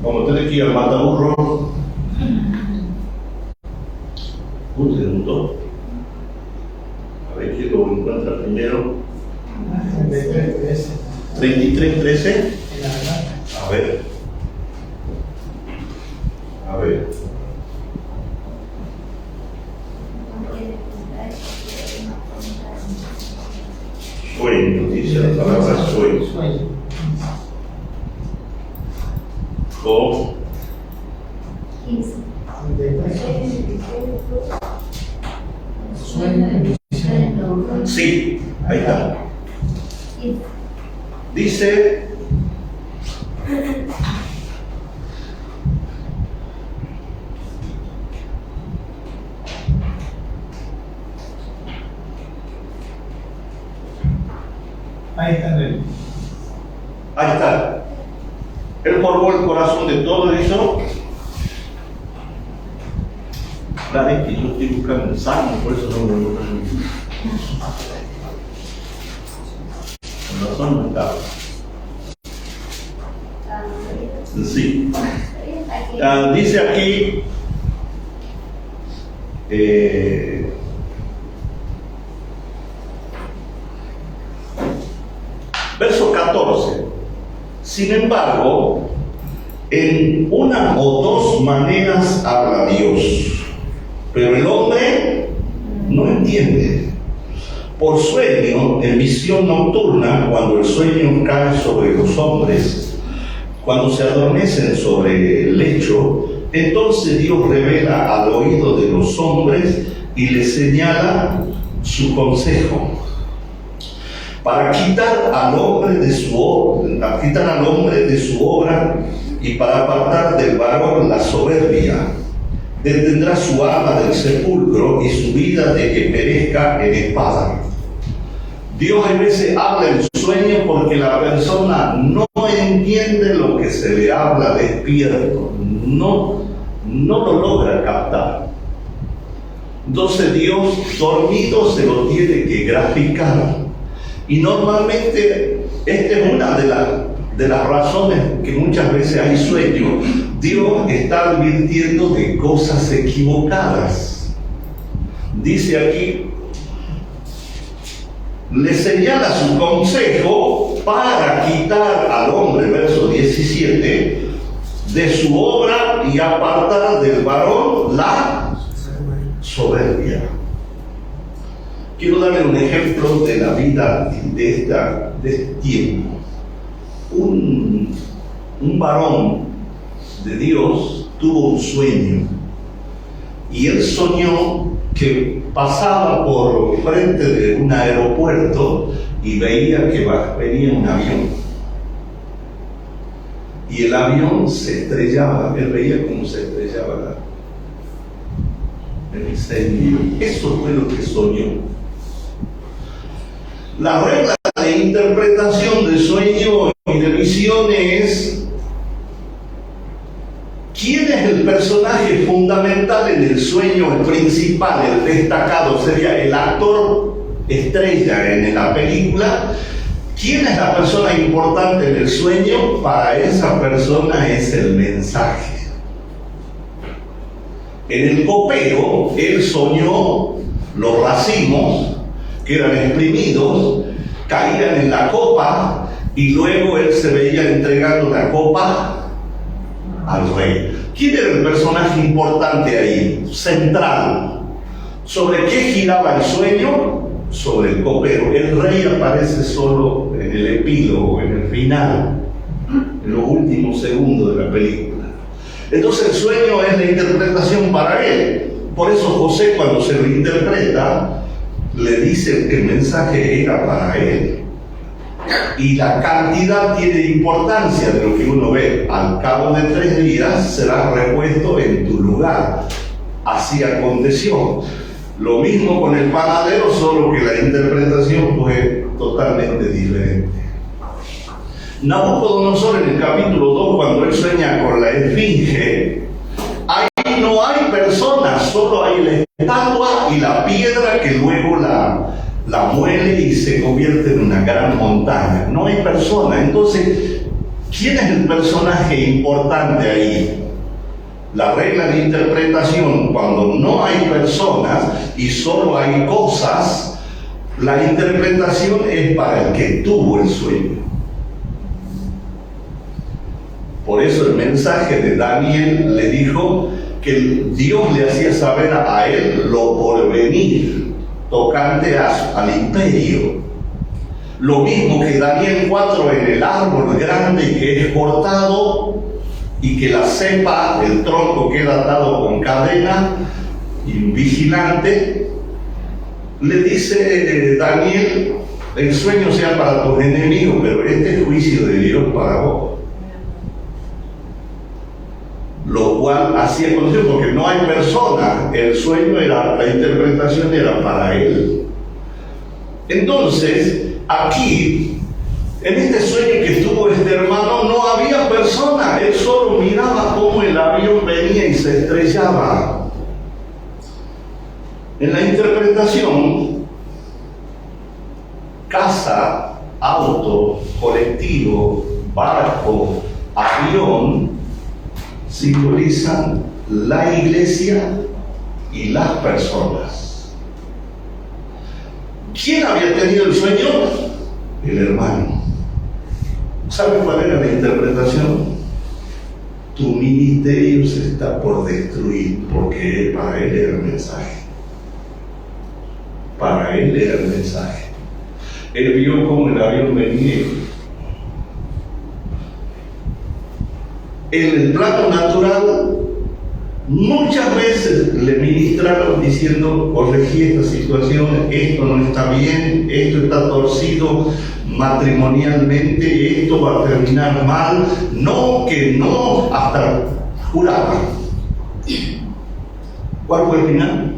Vamos a tener que ir al mataburro. Un segundo. A ver quién lo encuentra primero. 33:13. A ver. A ver. Sueño, dice la palabra sueño. O
15.
sí, ahí está. Dice
ahí está el.
ahí está. Él formó el corazón de todo eso. Claro, es que yo estoy buscando el salmo, por eso no lo encuentro. Con razón no está. Sí. Dice aquí, verso 14. Sin embargo, en una o dos maneras habla Dios, pero el hombre no entiende. Por sueño, en visión nocturna, cuando el sueño cae sobre los hombres, cuando se adormecen sobre el lecho, entonces Dios revela al oído de los hombres y les señala su consejo, para quitar al hombre de su obra y para apartar del varón la soberbia. Detendrá su alma del sepulcro y su vida de que perezca en espada. Dios a veces habla en sueño porque la persona no entiende lo que se le habla despierto, no lo logra captar. Entonces Dios dormido se lo tiene que graficar. Y normalmente esta es una de las razones que muchas veces hay sueño. Dios está advirtiendo de cosas equivocadas. Dice aquí, le señala su consejo para quitar al hombre, verso 17, de su obra y apartar del varón la soberbia. Quiero darle un ejemplo de la vida de este tiempo. Un varón de Dios tuvo un sueño y él soñó que pasaba por frente de un aeropuerto y veía que venía un avión y el avión se estrellaba. Él veía cómo se estrellaba el incendio. Eso fue lo que soñó. La regla de interpretación de sueño y de visiones es: ¿quién es el personaje fundamental en el sueño? El principal, el destacado, sería el actor estrella en la película. ¿Quién es la persona importante en el sueño? Para esa persona es el mensaje. En el copero, él soñó los racimos que eran exprimidos, caían en la copa y luego él se veía entregando la copa al rey. ¿Quién era el personaje importante ahí? Central. ¿Sobre qué giraba el sueño? Sobre el copero. El rey aparece solo en el epílogo, en el final, en los últimos segundos de la película. Entonces el sueño es la interpretación para él. Por eso José, cuando se lo interpreta, le dice que el mensaje era para él. Y la cantidad tiene importancia de lo que uno ve. Al cabo de 3 días serás repuesto en tu lugar. Así aconteció. Lo mismo con el panadero, solo que la interpretación fue totalmente diferente. Nabucodonosor, en el capítulo 2, cuando él sueña con la esfinge, ahí no hay personas, solo hay la estatua y la piedra que luego la muele y se convierte en una gran montaña. No hay persona. Entonces, ¿Quién es el personaje importante ahí? La regla de interpretación, cuando no hay personas y solo hay cosas, la interpretación es para el que tuvo el sueño. Por eso el mensaje de Daniel le dijo que Dios le hacía saber a él lo por venir, tocante al imperio. Lo mismo que Daniel 4 en el árbol grande que es cortado y que la cepa, el tronco queda atado con cadena y un vigilante, le dice Daniel, el sueño sea para tus enemigos, pero este es juicio de Dios para vos. Lo cual hacía conocido porque no hay persona, el sueño era, la interpretación era para él. Entonces, aquí, en este sueño que tuvo este hermano, no había persona, él solo miraba cómo el avión venía y se estrellaba. En la interpretación, casa, auto, colectivo, barco, avión, simbolizan la iglesia y las personas. ¿Quién había tenido el sueño? El hermano. ¿Sabe cuál era la interpretación? Tu ministerio se está por destruir, porque para él era el mensaje. Para él era el mensaje. Él vio cómo el avión venía. En el plano natural, muchas veces le ministraron diciendo, corregí esta situación, esto no está bien, esto está torcido matrimonialmente, esto va a terminar mal, no, que no, hasta juraban. ¿Cuál fue el final?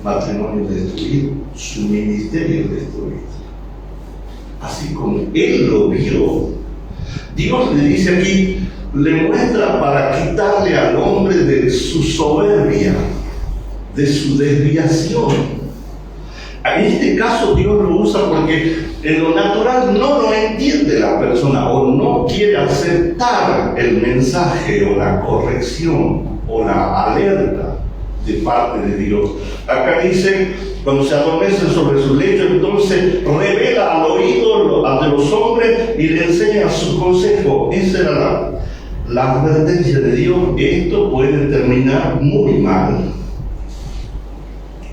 Matrimonio destruido, su ministerio destruido. Así como él lo vio, Dios le dice aquí, le muestra para quitarle al hombre de su soberbia, de su desviación. En este caso Dios lo usa porque en lo natural no lo entiende la persona o no quiere aceptar el mensaje o la corrección o la alerta de parte de Dios. Acá dice, cuando se adormece sobre su lecho, entonces revela al oído de los hombres y le enseña su consejo. Esa era la advertencia de Dios. Esto puede terminar muy mal,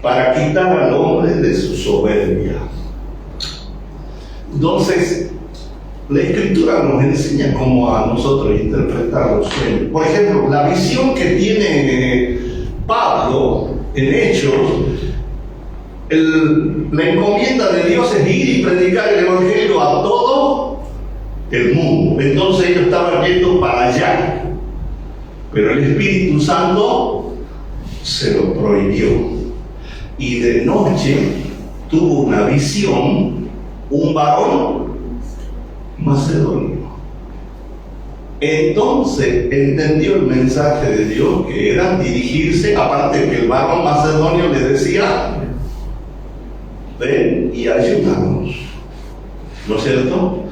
para quitar al hombre de su soberbia. Entonces, la Escritura nos enseña cómo a nosotros interpretar los sueños. Por ejemplo, la visión que tiene Pablo en Hechos, la encomienda de Dios es ir y predicar el Evangelio a todo el mundo. Entonces ellos estaban yendo para allá, pero el Espíritu Santo se lo prohibió. Y de noche tuvo una visión un varón macedonio. Entonces entendió el mensaje de Dios, que era dirigirse, aparte que el varón macedonio le decía, ven y ayúdanos, ¿no es cierto?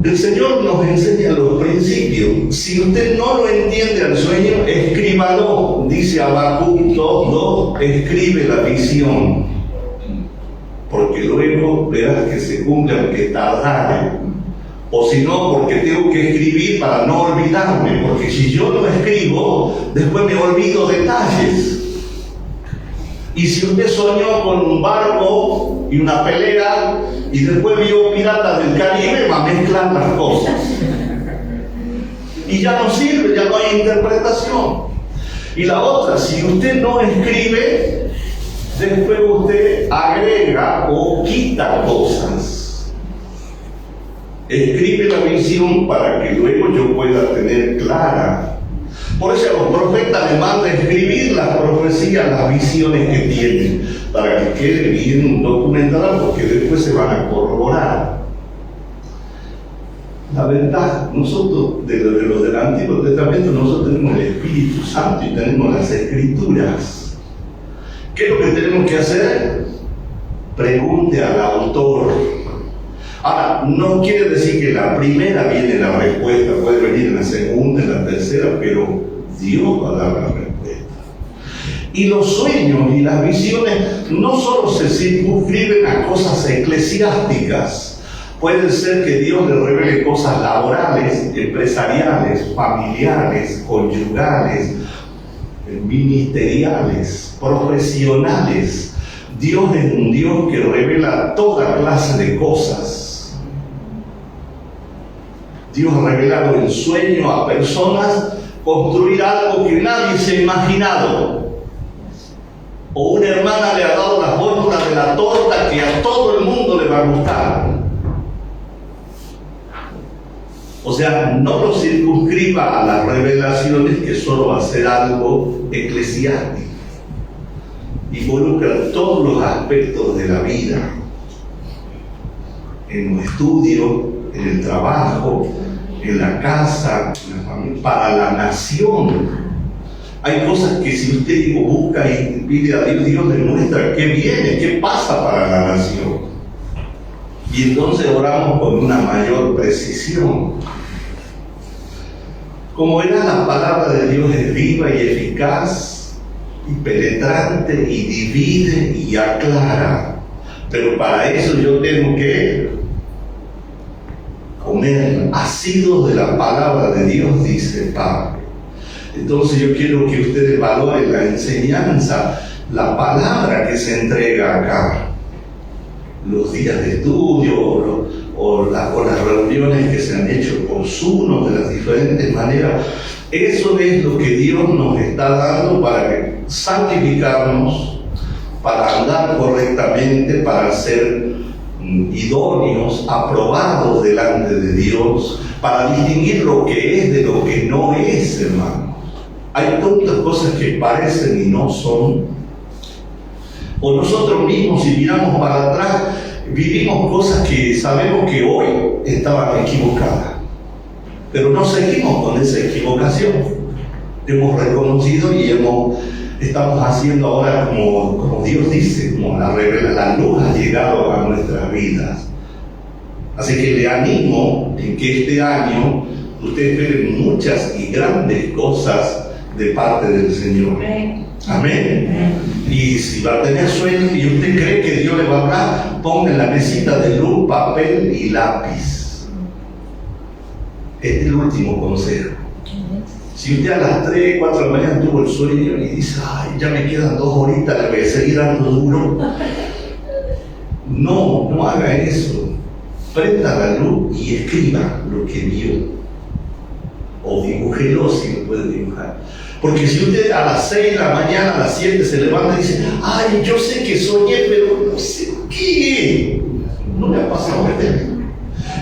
El Señor nos enseña los principios. Si usted no lo entiende al sueño, escríbalo. Dice Habacuc 2:2, escribe la visión, porque luego verás que se cumple aunque tardare. O si no, porque tengo que escribir para no olvidarme, porque si yo no escribo, después me olvido detalles. Y si usted soñó con un barco y una pelea y después vio Piratas del Caribe, va a mezclar las cosas. Y ya no sirve, ya no hay interpretación. Y la otra, si usted no escribe, después usted agrega o quita cosas. Escribe la visión para que luego yo pueda tener clara. Por eso a los profetas les manda escribir las profecías, las visiones que tienen, para que quede bien documentada, porque después se van a corroborar. La verdad, nosotros, de los del Antiguo Testamento, nosotros tenemos el Espíritu Santo y tenemos las Escrituras. ¿Qué es lo que tenemos que hacer? Pregunte al autor. Ahora, no quiere decir que la primera viene la respuesta, puede venir en la segunda, en la tercera, pero Dios va a dar la respuesta. Y los sueños y las visiones no solo se circunscriben a cosas eclesiásticas. Puede ser que Dios le revele cosas laborales, empresariales, familiares, conyugales, ministeriales, profesionales. Dios es un Dios que revela toda clase de cosas. Dios ha revelado en sueño a personas construir algo que nadie se ha imaginado. O una hermana le ha dado la fórmula de la torta que a todo el mundo le va a gustar. O sea, no lo circunscriba a las revelaciones que solo va a ser algo eclesiástico. Involucra todos los aspectos de la vida. En un estudio, en el trabajo, en la casa, en la familia, para la nación. Hay cosas que si usted busca y pide a Dios, Dios le muestra qué viene, qué pasa para la nación. Y entonces oramos con una mayor precisión. Como verán, la palabra de Dios es viva y eficaz, y penetrante, y divide y aclara. Pero para eso yo tengo que comer asidos de la palabra de Dios, dice Pablo. Entonces yo quiero que ustedes valoren la enseñanza, la palabra que se entrega acá. Los días de estudio o las reuniones que se han hecho por Zoom de las diferentes maneras. Eso es lo que Dios nos está dando para santificarnos, para andar correctamente, para ser idóneos, aprobados delante de Dios, para distinguir lo que es de lo que no es, hermano. Hay tantas cosas que parecen y no son. O nosotros mismos, si miramos para atrás, vivimos cosas que sabemos que hoy estaban equivocadas. Pero no seguimos con esa equivocación. Hemos reconocido y estamos haciendo ahora como Dios dice, como la luz ha llegado a nuestras vidas. Así que le animo en que este año usted espere muchas y grandes cosas de parte del Señor. Amén. Y si va a tener sueños y usted cree que Dios le va a hablar, ponga en la mesita de luz papel y lápiz. Este es el último consejo. Si usted a las 3, 4 de la mañana tuvo el sueño y dice, ay, ya me quedan 2 horitas, le voy a seguir dando duro. No haga eso. Prenda la luz y escriba lo que vio. O dibújelo si lo puede dibujar. Porque si usted a las 6 de la mañana, a las 7 se levanta y dice, ay, yo sé que soñé, pero no sé qué. No le ha pasado a usted.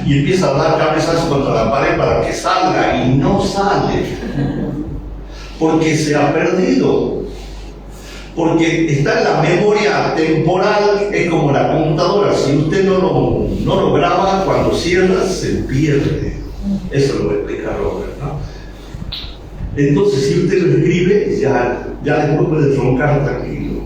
Y empieza a dar cabezazos contra la pared para que salga y no sale. Porque se ha perdido. Porque está en la memoria temporal, es como la computadora. Si usted no lo graba, cuando cierra, se pierde. Eso lo voy a explicar Robert, ¿no? Entonces, si usted lo escribe, ya después puede troncar tranquilo.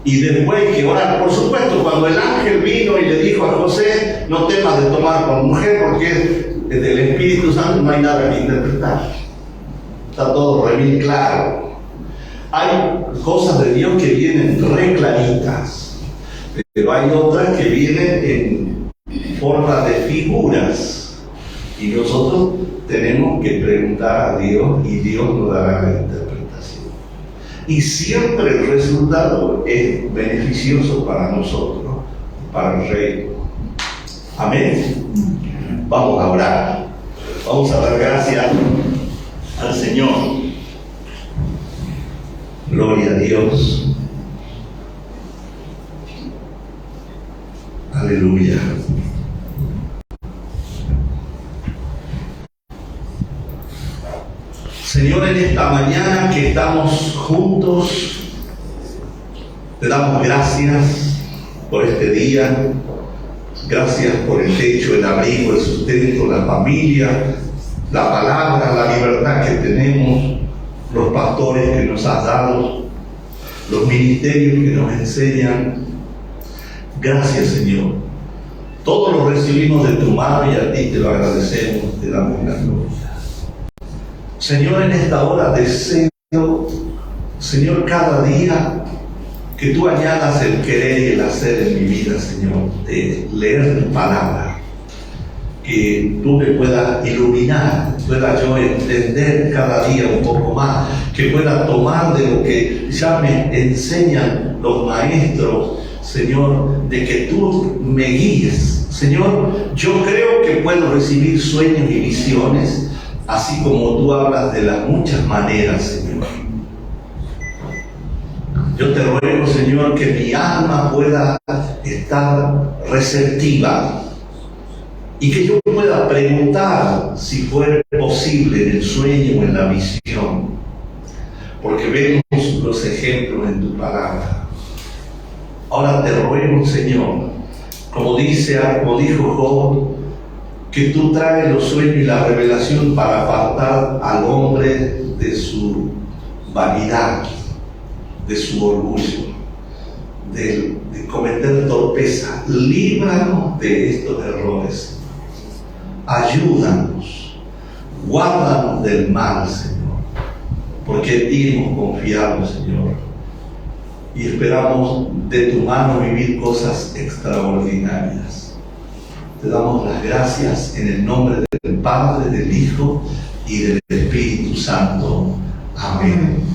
Y después hay que orar. Por supuesto, cuando el ángel vino y le dijo a José, no temas de tomar por mujer, porque del Espíritu Santo no hay nada que interpretar. Está todo re bien claro. Hay cosas de Dios que vienen re claritas, pero hay otras que vienen en forma de figuras. Y nosotros tenemos que preguntar a Dios y Dios nos dará la interpretación. Y siempre el resultado es beneficioso para nosotros, para el reino. Amén. Vamos a orar. Vamos a dar gracias al Señor. Gloria a Dios. Aleluya. Señor, en esta mañana que estamos juntos, te damos gracias por este día. Gracias por el techo, el abrigo, el sustento, la familia, la palabra, la libertad que tenemos, los pastores que nos has dado, los ministerios que nos enseñan. Gracias, Señor. Todo lo recibimos de tu mano y a ti te lo agradecemos, te damos la gloria. Señor, en esta hora deseo, Señor, cada día que tú añadas el querer y el hacer en mi vida, Señor, de leer tu palabra, que tú me puedas iluminar, pueda yo entender cada día un poco más, que pueda tomar de lo que ya me enseñan los maestros, Señor, de que tú me guíes. Señor, yo creo que puedo recibir sueños y visiones, así como tú hablas de las muchas maneras, Señor. Yo te ruego, Señor, que mi alma pueda estar receptiva y que yo pueda preguntar si fuera posible en el sueño o en la visión, porque vemos los ejemplos en tu palabra. Ahora te ruego, Señor, como dijo Job, que tú traes los sueños y la revelación para apartar al hombre de su vanidad, de su orgullo, de cometer torpeza. Líbranos de estos errores. Ayúdanos, guárdanos del mal, Señor, porque en ti hemos confiado, Señor, y esperamos de tu mano vivir cosas extraordinarias. Te damos las gracias en el nombre del Padre, del Hijo y del Espíritu Santo. Amén.